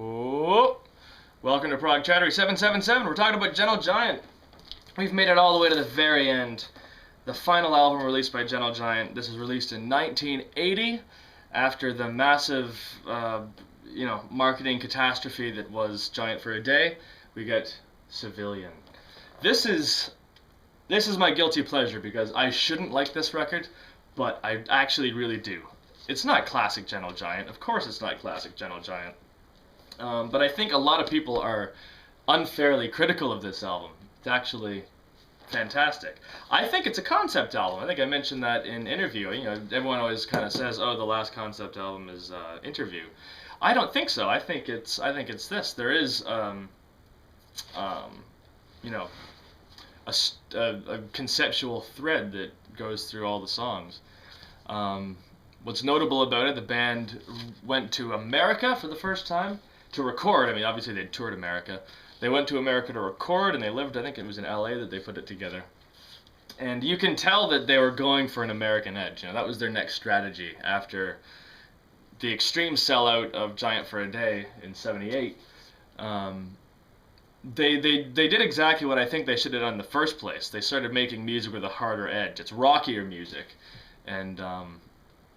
Oh, welcome to Prog Chattery 777. We're talking about Gentle Giant. We've made it all the way to the very end. The final album released by Gentle Giant. This was released in 1980 after the massive, marketing catastrophe that was Giant for a Day. We get Civilian. This is my guilty pleasure because I shouldn't like this record, but I actually really do. It's not classic Gentle Giant. Of course it's not classic Gentle Giant. But I think a lot of people are unfairly critical of this album. It's actually fantastic. I think it's a concept album. I think I mentioned that in Interview. You know, everyone always kind of says, "Oh, the last concept album is Interview." I don't think so. I think it's this. There is, a conceptual thread that goes through all the songs. What's notable about it, the band went to America for the first time to record. I mean, obviously they toured America. They went to America to record, and they lived, I think it was in LA that they put it together. And you can tell that they were going for an American edge. You know, that was their next strategy after the extreme sellout of Giant for a Day in '78. They did exactly what I think they should have done in the first place. They started making music with a harder edge. It's rockier music. And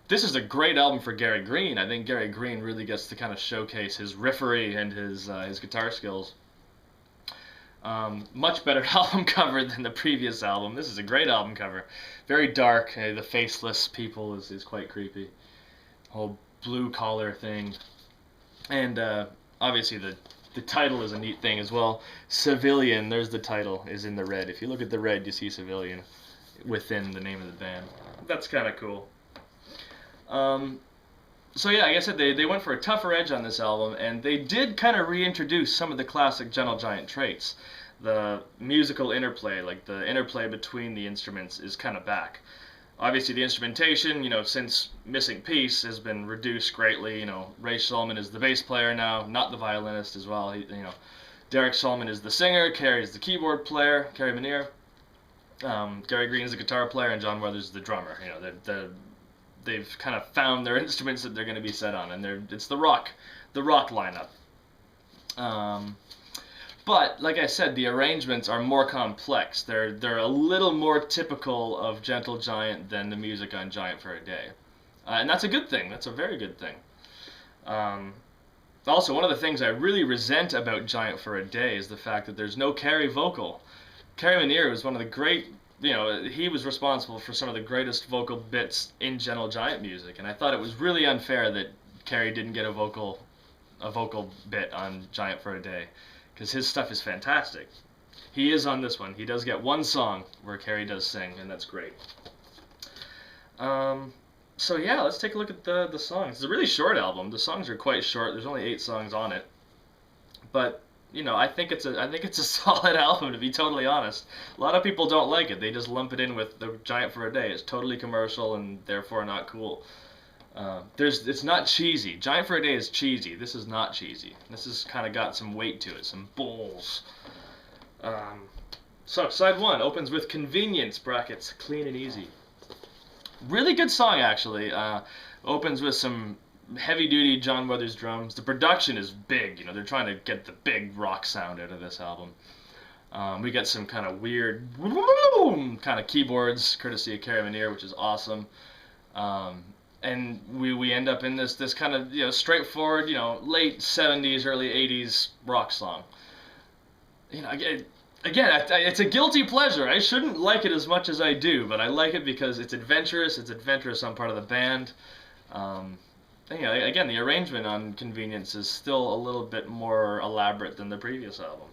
this is a great album for Gary Green. I think Gary Green really gets to kind of showcase his riffery and his guitar skills. Much better album cover than the previous album. This is a great album cover. Very dark. The faceless people is quite creepy. Whole blue collar thing. And obviously the title is a neat thing as well. Civilian, there's the title, is in the red. If you look at the red, you see Civilian within the name of the band. That's kind of cool. So yeah, like I said, they went for a tougher edge on this album, and they did kind of reintroduce some of the classic Gentle Giant traits. The musical interplay, like the interplay between the instruments, is kind of back. Obviously the instrumentation, since Missing Piece, has been reduced greatly. Ray Shulman is the bass player now, not the violinist as well. Derek Shulman is the singer, Kerry is the keyboard player, Kerry Manier. Gary Green is the guitar player, and John Weathers is the drummer. They've kind of found their instruments that they're going to be set on, and it's the rock lineup. But like I said, the arrangements are more complex. They're a little more typical of Gentle Giant than the music on Giant for a Day, and that's a good thing. That's a very good thing. Also, one of the things I really resent about Giant for a Day is the fact that there's no Kerry vocal. Kerry Manier was one of the great. He was responsible for some of the greatest vocal bits in Gentle Giant music, and I thought it was really unfair that Kerry didn't get a vocal bit on Giant for a Day, because his stuff is fantastic. He is on this one. He does get one song where Kerry does sing, and that's great. So yeah, let's take a look at the songs. It's a really short album. The songs are quite short. There's only 8 songs on it, but I think it's a solid album, to be totally honest. A lot of people don't like it. They just lump it in with the Giant for a Day. It's totally commercial and therefore not cool. It's not cheesy. Giant for a Day is cheesy. This is not cheesy. This has kind of got some weight to it, some balls. So side 1 opens with Convenience brackets clean and easy. Really good song, actually. Opens with some heavy-duty John Weathers drums. The production is big. They're trying to get the big rock sound out of this album. We get some kind of weird kind of keyboards, courtesy of Kerry Manier, which is awesome. And we end up in this kind of straightforward late 70s, early 80s rock song. Again, it's a guilty pleasure. I shouldn't like it as much as I do, but I like it because it's adventurous. It's adventurous on part of the band. Again, the arrangement on Convenience is still a little bit more elaborate than the previous album,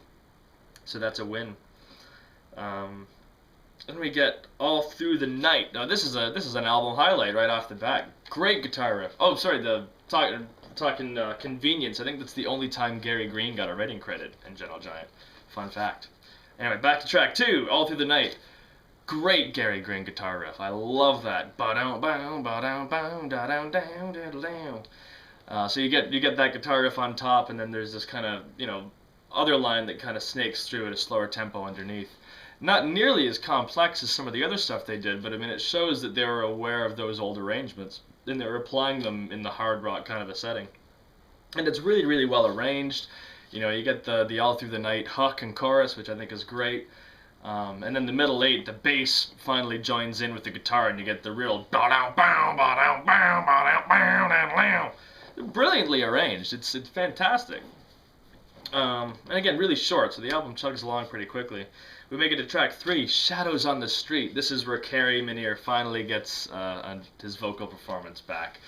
so that's a win. Then we get All Through the Night. Now this is an album highlight right off the bat. Great guitar riff. Oh, sorry, talking Convenience. I think that's the only time Gary Green got a writing credit in Gentle Giant. Fun fact. Anyway, back to track 2, All Through the Night. Great Gary Green guitar riff. I love that. So you get that guitar riff on top, and then there's this kind of other line that kind of snakes through at a slower tempo underneath. Not nearly as complex as some of the other stuff they did, but I mean it shows that they were aware of those old arrangements and they were applying them in the hard rock kind of a setting. and it's really, really well arranged. You know, you get the All Through the Night hook and chorus, which I think is great. And then the middle eight, the bass finally joins in with the guitar, and you get the real brilliantly arranged. It's fantastic. And again, really short, so the album chugs along pretty quickly. We make it to track 3, Shadows on the Street. This is where Kerry Minnear finally gets his vocal performance back.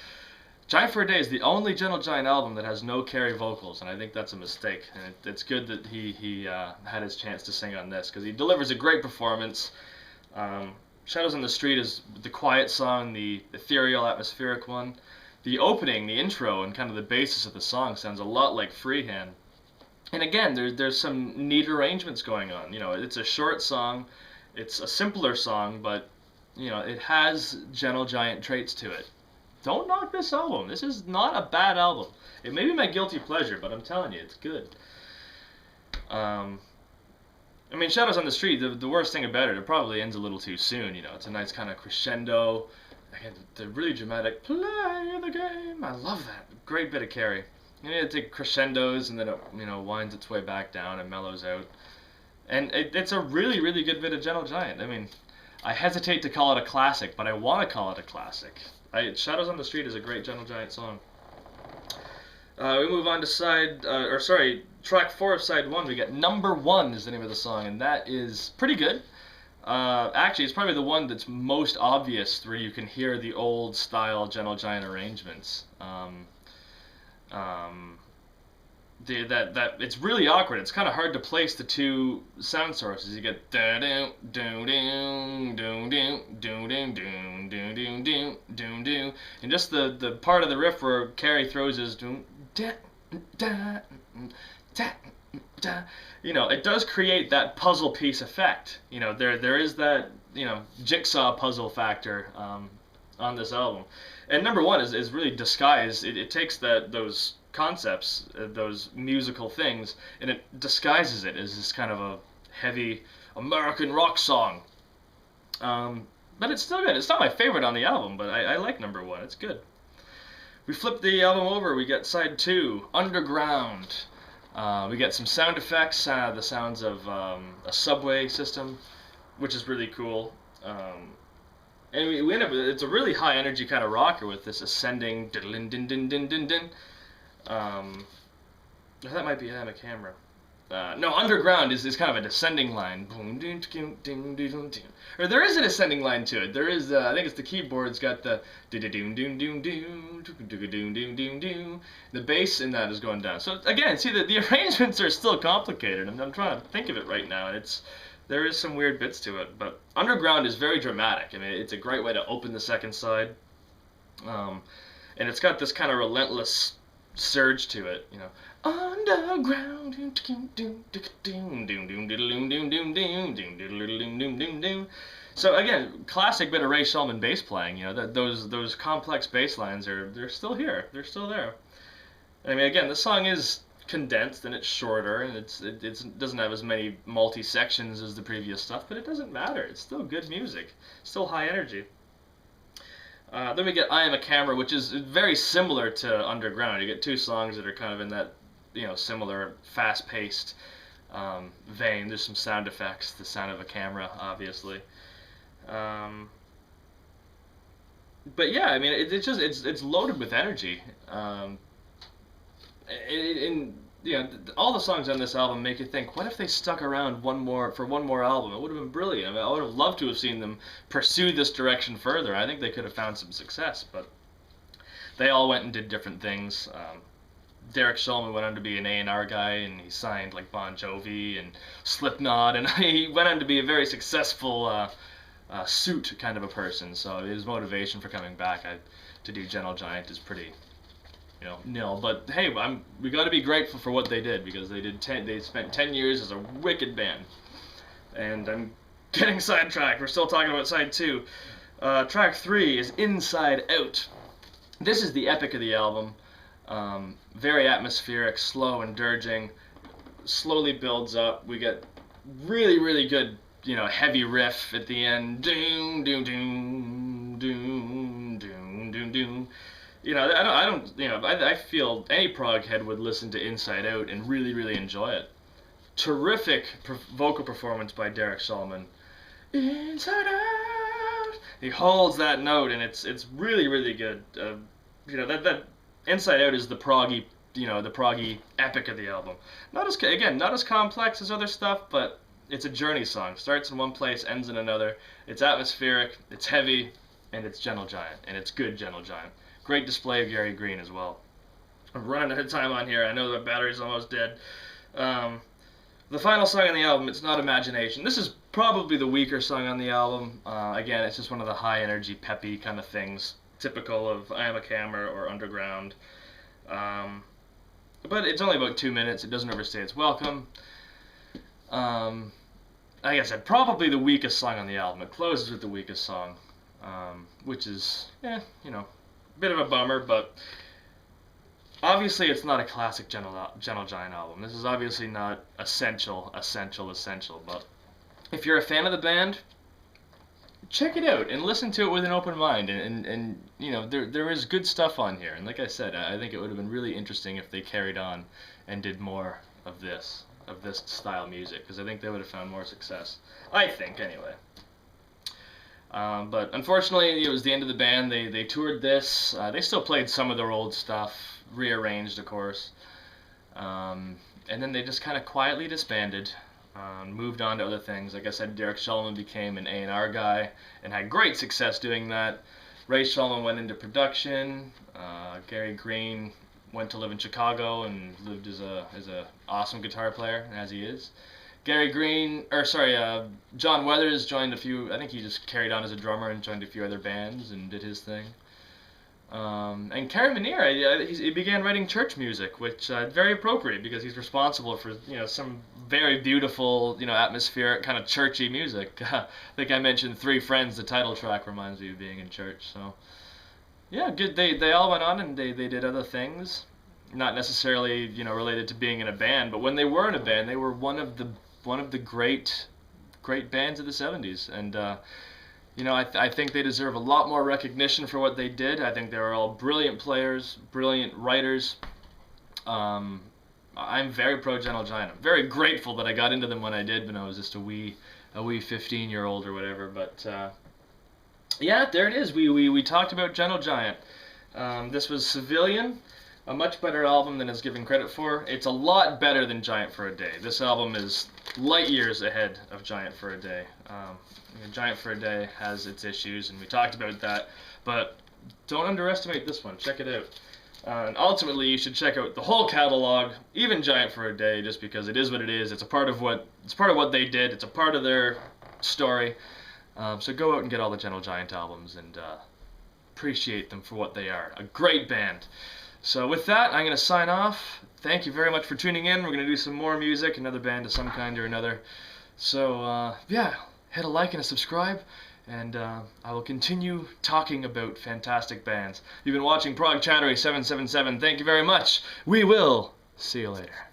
Giant for a Day is the only Gentle Giant album that has no Kerry vocals, and I think that's a mistake. And it's good that he had his chance to sing on this, because he delivers a great performance. Shadows on the Street is the quiet song, the ethereal, atmospheric one. The opening, the intro, and kind of the basis of the song sounds a lot like Freehand. And again, there's some neat arrangements going on. You know, it's a short song, it's a simpler song, but you know, it has Gentle Giant traits to it. Don't knock this album. This is not a bad album. It may be my guilty pleasure, but I'm telling you, it's good. I mean, Shadows on the Street, the worst thing about it, it probably ends a little too soon. You know, it's a nice kind of crescendo. Again, the really dramatic, play the game. I love that. Great bit of Kerry. You know, it takes crescendos, and then it, you know, winds its way back down and mellows out. And it's a really, really good bit of Gentle Giant. I mean, I hesitate to call it a classic, but I want to call it a classic. Shadows on the Street is a great Gentle Giant song. We move on to track 4 of side 1. We get Number One is the name of the song, and that is pretty good. Actually, it's probably the one that's most obvious where you can hear the old style Gentle Giant arrangements. It's really awkward. It's kind of hard to place the two sound sources. You get and just the part of the riff where Kerry throws his you know, it does create that puzzle piece effect. You know, there is that, you know, jigsaw puzzle factor on this album. And Number One is really disguised. It takes those concepts, those musical things, and it disguises it as this kind of a heavy American rock song. But it's still good. It's not my favorite on the album, but I like Number One. It's good. We flip the album over. We get side 2, Underground. We get some sound effects, the sounds of a subway system, which is really cool. And we end up, it's a really high energy kind of rocker with this ascending din-din-din-din-din-din. That might be a camera. No, Underground is kind of a descending line. Or there is an ascending line to it. There is, I think it's the keyboard's got the the bass in that is going down. So again, see, the arrangements are still complicated. I'm trying to think of it right now, and there is some weird bits to it. But Underground is very dramatic. I mean, it's a great way to open the second side. And it's got this kind of relentless surge to it, you know. Underground. So again, classic bit of Ray Shulman bass playing. You know, those complex bass lines they're still here. They're still there. I mean, again, the song is condensed and it's shorter, and it doesn't have as many multi sections as the previous stuff, but it doesn't matter. It's still good music, still high energy. Then we get I Am a Camera, which is very similar to Underground. You get two songs that are kind of in that, you know, similar fast-paced vein. There's some sound effects, the sound of a camera, obviously. But yeah, I mean, it's loaded with energy. You know, all the songs on this album make you think, what if they stuck around for one more album? It would have been brilliant. I mean, I would have loved to have seen them pursue this direction further. I think they could have found some success, but they all went and did different things. Derek Shulman went on to be an A&R guy, and he signed like Bon Jovi and Slipknot, and he went on to be a very successful suit kind of a person. So his motivation for coming back to do Gentle Giant is pretty, you know, nil. But hey, we got to be grateful for what they did, because they spent 10 years as a wicked band. And I'm getting sidetracked. We're still talking about side 2. Track 3 is Inside Out. This is the epic of the album. Very atmospheric, slow and dirging. Slowly builds up. We get really, really good, you know, heavy riff at the end. Doom, doom, doom, doom, doom, doom, doom. I feel any prog head would listen to Inside Out and really, really enjoy it. Terrific vocal performance by Derek Solomon. Inside Out. He holds that note, and it's really, really good. That Inside Out is the proggy, the proggy epic of the album. Not as complex as other stuff, but it's a journey song. Starts in one place, ends in another. It's atmospheric, it's heavy, and it's Gentle Giant, and it's good Gentle Giant. Great display of Gary Green as well. I'm running out of time on here. I know the battery's almost dead. The final song on the album, it's not Imagination. This is probably the weaker song on the album. Again, it's just one of the high energy, peppy kind of things, typical of I Am a Camera or Underground. But it's only about 2 minutes. It doesn't overstay its welcome. Like I said, probably the weakest song on the album. It closes with the weakest song, which is, a bit of a bummer, but obviously it's not a classic Gentle Giant album. This is obviously not essential, but if you're a fan of the band, check it out and listen to it with an open mind, and there is good stuff on here, and like I said, I think it would have been really interesting if they carried on and did more of this style music, because I think they would have found more success. I think, anyway. But unfortunately, it was the end of the band. They toured this. They still played some of their old stuff, rearranged, of course. And then they just kind of quietly disbanded, moved on to other things. Like I said, Derek Solomon became an A&R guy and had great success doing that. Ray Solomon went into production. Gary Green went to live in Chicago and lived as a awesome guitar player, as he is. John Weathers joined a few. I think he just carried on as a drummer and joined a few other bands and did his thing. And Karen Manier, he began writing church music, which very appropriate because he's responsible for some very beautiful, atmospheric kind of churchy music. I think I mentioned Three Friends. The title track reminds me of being in church. So yeah, good. They all went on and they did other things, not necessarily related to being in a band, but when they were in a band, they were one of the great bands of the 70s, and I think they deserve a lot more recognition for what they did. I think they were all brilliant players, brilliant writers. I'm very pro Gentle Giant. I'm very grateful that I got into them when I did, when I was just a wee 15-year-old or whatever. But yeah, there it is. We talked about Gentle Giant. This was Civilian, a much better album than it's given credit for. It's a lot better than Giant for a Day. This album is light years ahead of Giant for a Day. Giant for a Day has its issues, and we talked about that, but don't underestimate this one. Check it out. And ultimately, you should check out the whole catalog, even Giant for a Day, just because it is what it is. It's a part of what they did. It's a part of their story. So go out and get all the Gentle Giant albums and appreciate them for what they are. A great band. So with that, I'm going to sign off. Thank you very much for tuning in. We're going to do some more music, another band of some kind or another. So yeah, hit a like and a subscribe, and I will continue talking about fantastic bands. You've been watching Prog Chattery 777. Thank you very much. We will see you later.